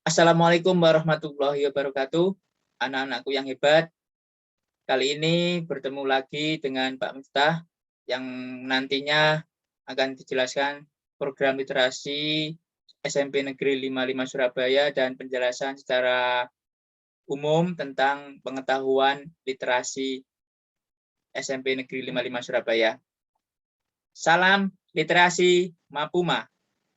Assalamualaikum warahmatullahi wabarakatuh. Anak-anakku yang hebat, kali ini bertemu lagi dengan Pak Miftah yang nantinya akan dijelaskan program literasi SMP Negeri 55 Surabaya dan penjelasan secara umum tentang pengetahuan literasi SMP Negeri 55 Surabaya. Salam literasi Mapuma,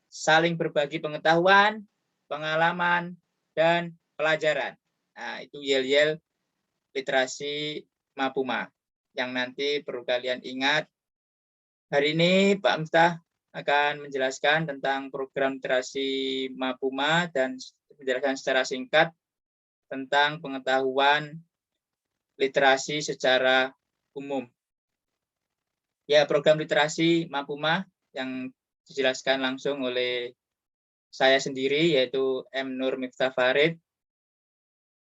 saling berbagi pengetahuan, pengalaman, dan pelajaran. Nah, itu yel-yel literasi Mapuma yang nanti perlu kalian ingat. Hari ini Pak Miftah akan menjelaskan tentang program literasi Mapuma dan menjelaskan secara singkat tentang pengetahuan literasi secara umum. Ya, program literasi Mapuma yang dijelaskan langsung oleh saya sendiri, yaitu M. Nur Miftah Farid,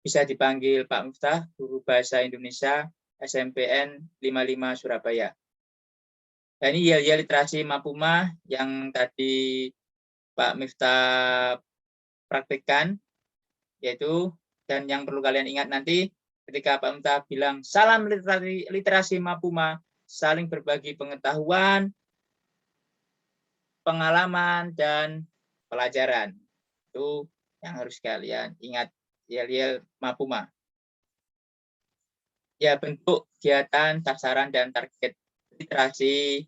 bisa dipanggil Pak Miftah, Guru Bahasa Indonesia SMPN 55 Surabaya. Dan ini ya literasi Mapuma yang tadi Pak Miftah praktekkan, yaitu, dan yang perlu kalian ingat nanti ketika Pak Miftah bilang salam literasi Mapuma, saling berbagi pengetahuan, pengalaman, dan pelajaran. Itu yang harus kalian ingat, yel-yel Mapuma. Ya, bentuk kegiatan, sasaran, dan target literasi.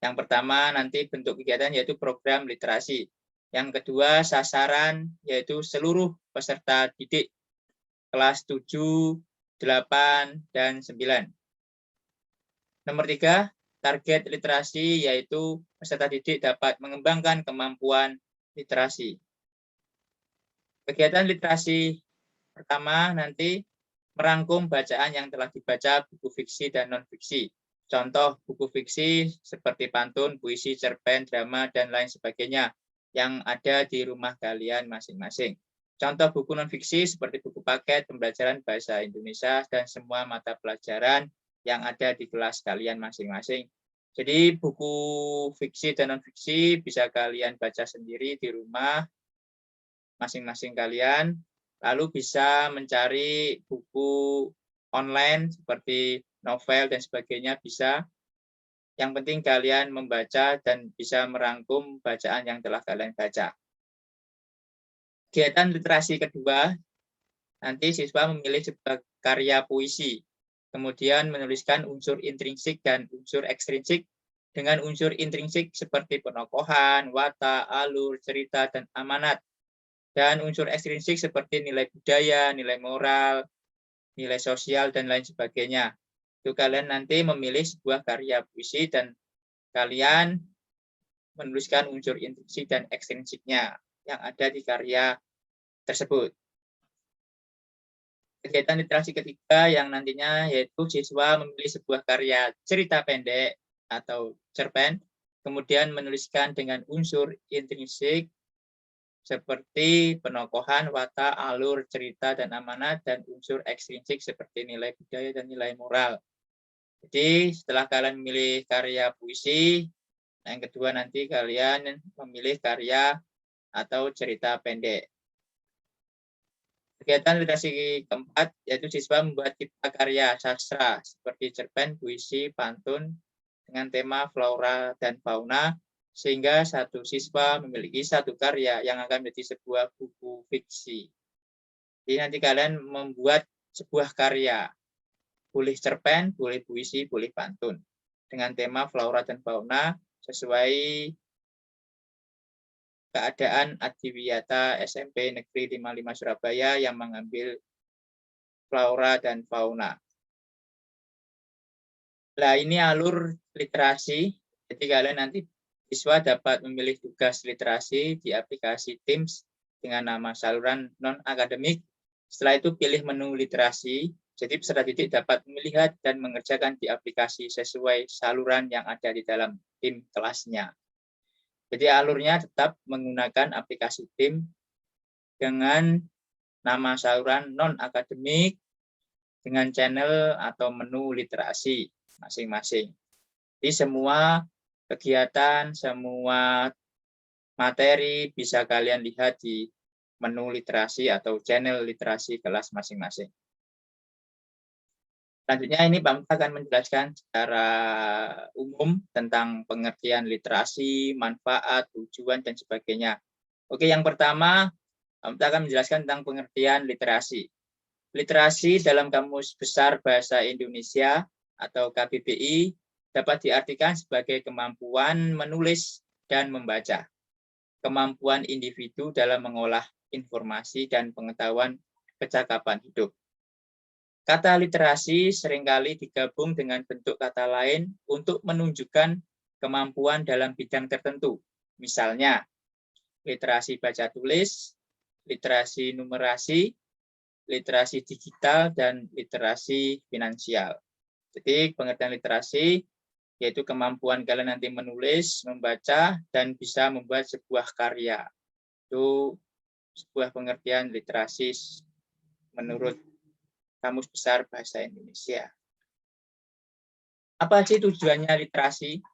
Yang pertama nanti bentuk kegiatan yaitu program literasi. Yang kedua sasaran yaitu seluruh peserta didik kelas 7, 8, dan 9. Nomor 3, target literasi yaitu peserta didik dapat mengembangkan kemampuan literasi. Kegiatan literasi pertama nanti merangkum bacaan yang telah dibaca buku fiksi dan non-fiksi. Contoh buku fiksi seperti pantun, puisi, cerpen, drama, dan lain sebagainya yang ada di rumah kalian masing-masing. Contoh buku non-fiksi seperti buku paket, pembelajaran bahasa Indonesia, dan semua mata pelajaran yang ada di kelas kalian masing-masing. Jadi buku fiksi dan non-fiksi bisa kalian baca sendiri di rumah masing-masing kalian, lalu bisa mencari buku online seperti novel dan sebagainya bisa. Yang penting kalian membaca dan bisa merangkum bacaan yang telah kalian baca. Kegiatan literasi kedua, nanti siswa memilih sebuah karya puisi, kemudian menuliskan unsur intrinsik dan unsur ekstrinsik. Dengan unsur intrinsik seperti penokohan, watak, alur, cerita, dan amanat. Dan unsur ekstrinsik seperti nilai budaya, nilai moral, nilai sosial, dan lain sebagainya. Itu kalian nanti memilih sebuah karya puisi dan kalian menuliskan unsur intrinsik dan ekstrinsiknya yang ada di karya tersebut. Kegiatan literasi ketiga yang nantinya yaitu siswa memilih sebuah karya cerita pendek atau cerpen, kemudian menuliskan dengan unsur intrinsik seperti penokohan, watak, alur, cerita, dan amanat, dan unsur ekstrinsik seperti nilai budaya dan nilai moral. Jadi setelah kalian memilih karya puisi, yang kedua nanti kalian memilih karya atau cerita pendek. Kegiatan literasi keempat yaitu siswa membuat cipta karya sastra seperti cerpen, puisi, pantun dengan tema flora dan fauna, sehingga satu siswa memiliki satu karya yang akan menjadi sebuah buku fiksi. Jadi nanti kalian membuat sebuah karya, boleh cerpen, boleh puisi, boleh pantun, dengan tema flora dan fauna sesuai keadaan Adiwiyata SMP Negeri 55 Surabaya yang mengambil flora dan fauna. Nah, ini alur literasi. Jadi kalian nanti siswa dapat memilih tugas literasi di aplikasi Teams dengan nama saluran non-akademik. Setelah itu pilih menu literasi. Jadi peserta didik dapat melihat dan mengerjakan di aplikasi sesuai saluran yang ada di dalam tim kelasnya. Jadi alurnya tetap menggunakan aplikasi Teams dengan nama saluran non-akademik dengan channel atau menu literasi masing-masing. Jadi semua kegiatan, semua materi bisa kalian lihat di menu literasi atau channel literasi kelas masing-masing. Selanjutnya ini Pak Muta akan menjelaskan secara umum tentang pengertian literasi, manfaat, tujuan, dan sebagainya. Oke, yang pertama Pak Muta akan menjelaskan tentang pengertian literasi. Literasi dalam Kamus Besar Bahasa Indonesia atau KBBI dapat diartikan sebagai kemampuan menulis dan membaca, kemampuan individu dalam mengolah informasi dan pengetahuan kecakapan hidup. Kata literasi seringkali digabung dengan bentuk kata lain untuk menunjukkan kemampuan dalam bidang tertentu. Misalnya, literasi baca tulis, literasi numerasi, literasi digital, dan literasi finansial. Jadi pengertian literasi yaitu kemampuan kalian nanti menulis, membaca, dan bisa membuat sebuah karya. Itu sebuah pengertian literasi menurut Kamus Besar Bahasa Indonesia. Apa sih tujuannya literasi?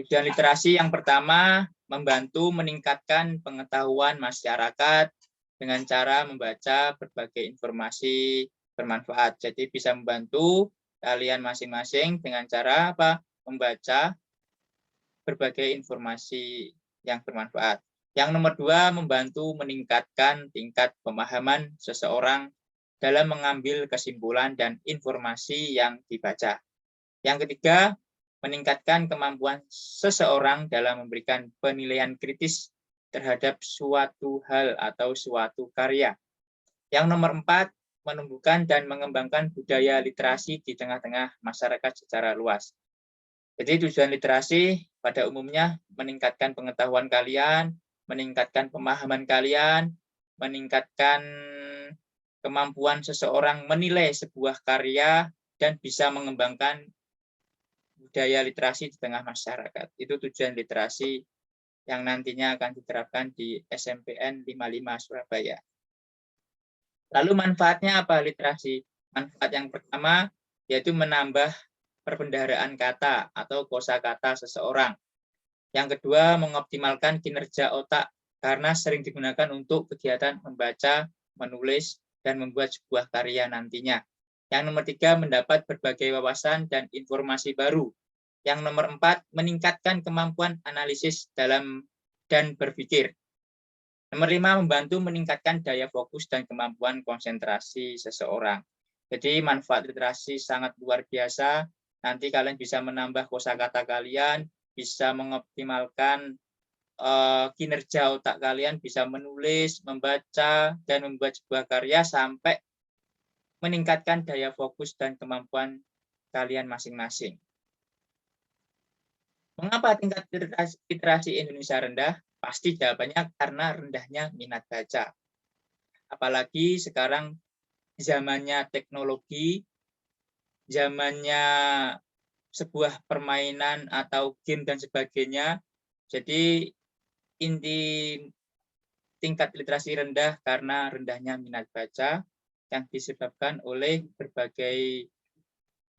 Tujuan literasi yang pertama, membantu meningkatkan pengetahuan masyarakat dengan cara membaca berbagai informasi bermanfaat. Jadi bisa membantu kalian masing-masing dengan cara apa? Membaca berbagai informasi yang bermanfaat. Yang nomor dua, membantu meningkatkan tingkat pemahaman seseorang dalam mengambil kesimpulan dan informasi yang dibaca. Yang ketiga, meningkatkan kemampuan seseorang dalam memberikan penilaian kritis terhadap suatu hal atau suatu karya. Yang nomor empat, menumbuhkan dan mengembangkan budaya literasi di tengah-tengah masyarakat secara luas. Jadi tujuan literasi pada umumnya meningkatkan pengetahuan kalian, meningkatkan pemahaman kalian, meningkatkan kemampuan seseorang menilai sebuah karya, dan bisa mengembangkan budaya literasi di tengah masyarakat. Itu tujuan literasi yang nantinya akan diterapkan di SMPN 55 Surabaya. Lalu manfaatnya apa literasi? Manfaat yang pertama yaitu menambah perbendaharaan kata atau kosakata seseorang. Yang kedua, mengoptimalkan kinerja otak karena sering digunakan untuk kegiatan membaca, menulis, dan membuat sebuah karya nantinya. Yang nomor tiga, mendapat berbagai wawasan dan informasi baru. Yang nomor empat, meningkatkan kemampuan analisis dalam dan berpikir. Nomor lima, membantu meningkatkan daya fokus dan kemampuan konsentrasi seseorang. Jadi manfaat literasi sangat luar biasa. Nanti kalian bisa menambah kosakata kalian, bisa mengoptimalkan kinerja otak kalian, bisa menulis, membaca, dan membuat sebuah karya sampai meningkatkan daya fokus dan kemampuan kalian masing-masing. Mengapa tingkat literasi Indonesia rendah? Pasti jawabannya karena rendahnya minat baca. Apalagi sekarang zamannya teknologi, zamannya sebuah permainan atau game dan sebagainya. Jadi inti tingkat literasi rendah karena rendahnya minat baca yang disebabkan oleh berbagai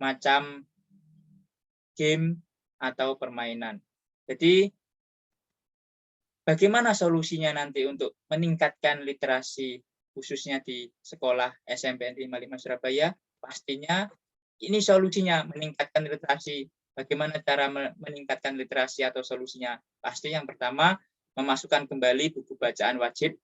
macam game atau permainan. Jadi bagaimana solusinya nanti untuk meningkatkan literasi khususnya di sekolah SMPN 55 Surabaya? Pastinya ini solusinya meningkatkan literasi. Bagaimana cara meningkatkan literasi atau solusinya? Pasti yang pertama memasukkan kembali buku bacaan wajib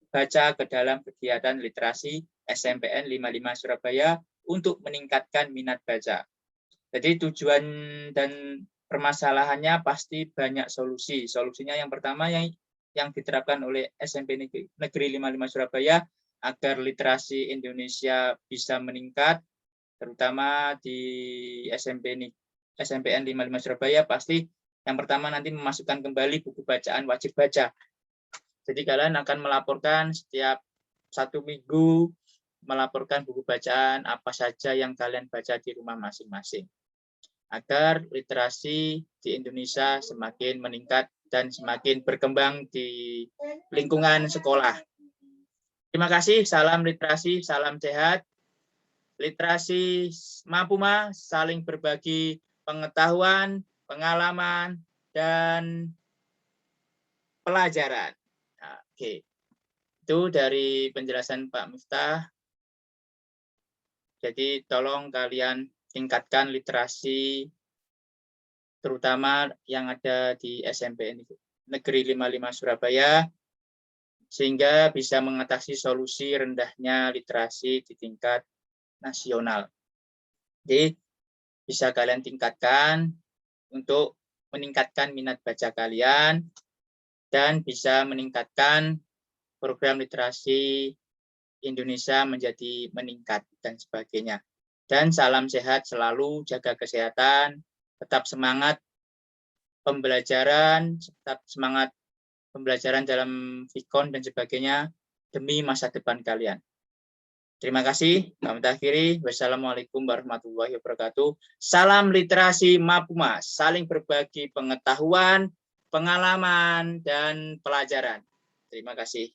baca ke dalam kegiatan literasi SMPN 55 Surabaya untuk meningkatkan minat baca. Jadi tujuan dan permasalahannya pasti banyak solusi. Solusinya yang pertama yang diterapkan oleh SMP Negeri 55 Surabaya agar literasi Indonesia bisa meningkat, terutama di SMPN 55 Surabaya, pasti yang pertama nanti memasukkan kembali buku bacaan wajib baca. Jadi kalian akan melaporkan setiap 1 minggu, melaporkan buku bacaan apa saja yang kalian baca di rumah masing-masing. Agar literasi di Indonesia semakin meningkat dan semakin berkembang di lingkungan sekolah. Terima kasih, salam literasi, salam sehat. Literasi Mapuma saling berbagi pengetahuan, pengalaman, dan pelajaran. Oke. Itu dari penjelasan Pak Miftah. Jadi tolong kalian tingkatkan literasi, terutama yang ada di SMP Negeri 55 Surabaya, sehingga bisa mengatasi solusi rendahnya literasi di tingkat nasional. Jadi bisa kalian tingkatkan untuk meningkatkan minat baca kalian dan bisa meningkatkan program literasi Indonesia menjadi meningkat dan sebagainya. Dan salam sehat selalu, jaga kesehatan, tetap semangat pembelajaran, tetap semangat pembelajaran dalam Vkon dan sebagainya demi masa depan kalian. Terima kasih. Kami akhiri. Wassalamualaikum warahmatullahi wabarakatuh. Salam literasi Mapuma, saling berbagi pengetahuan, pengalaman, dan pelajaran. Terima kasih.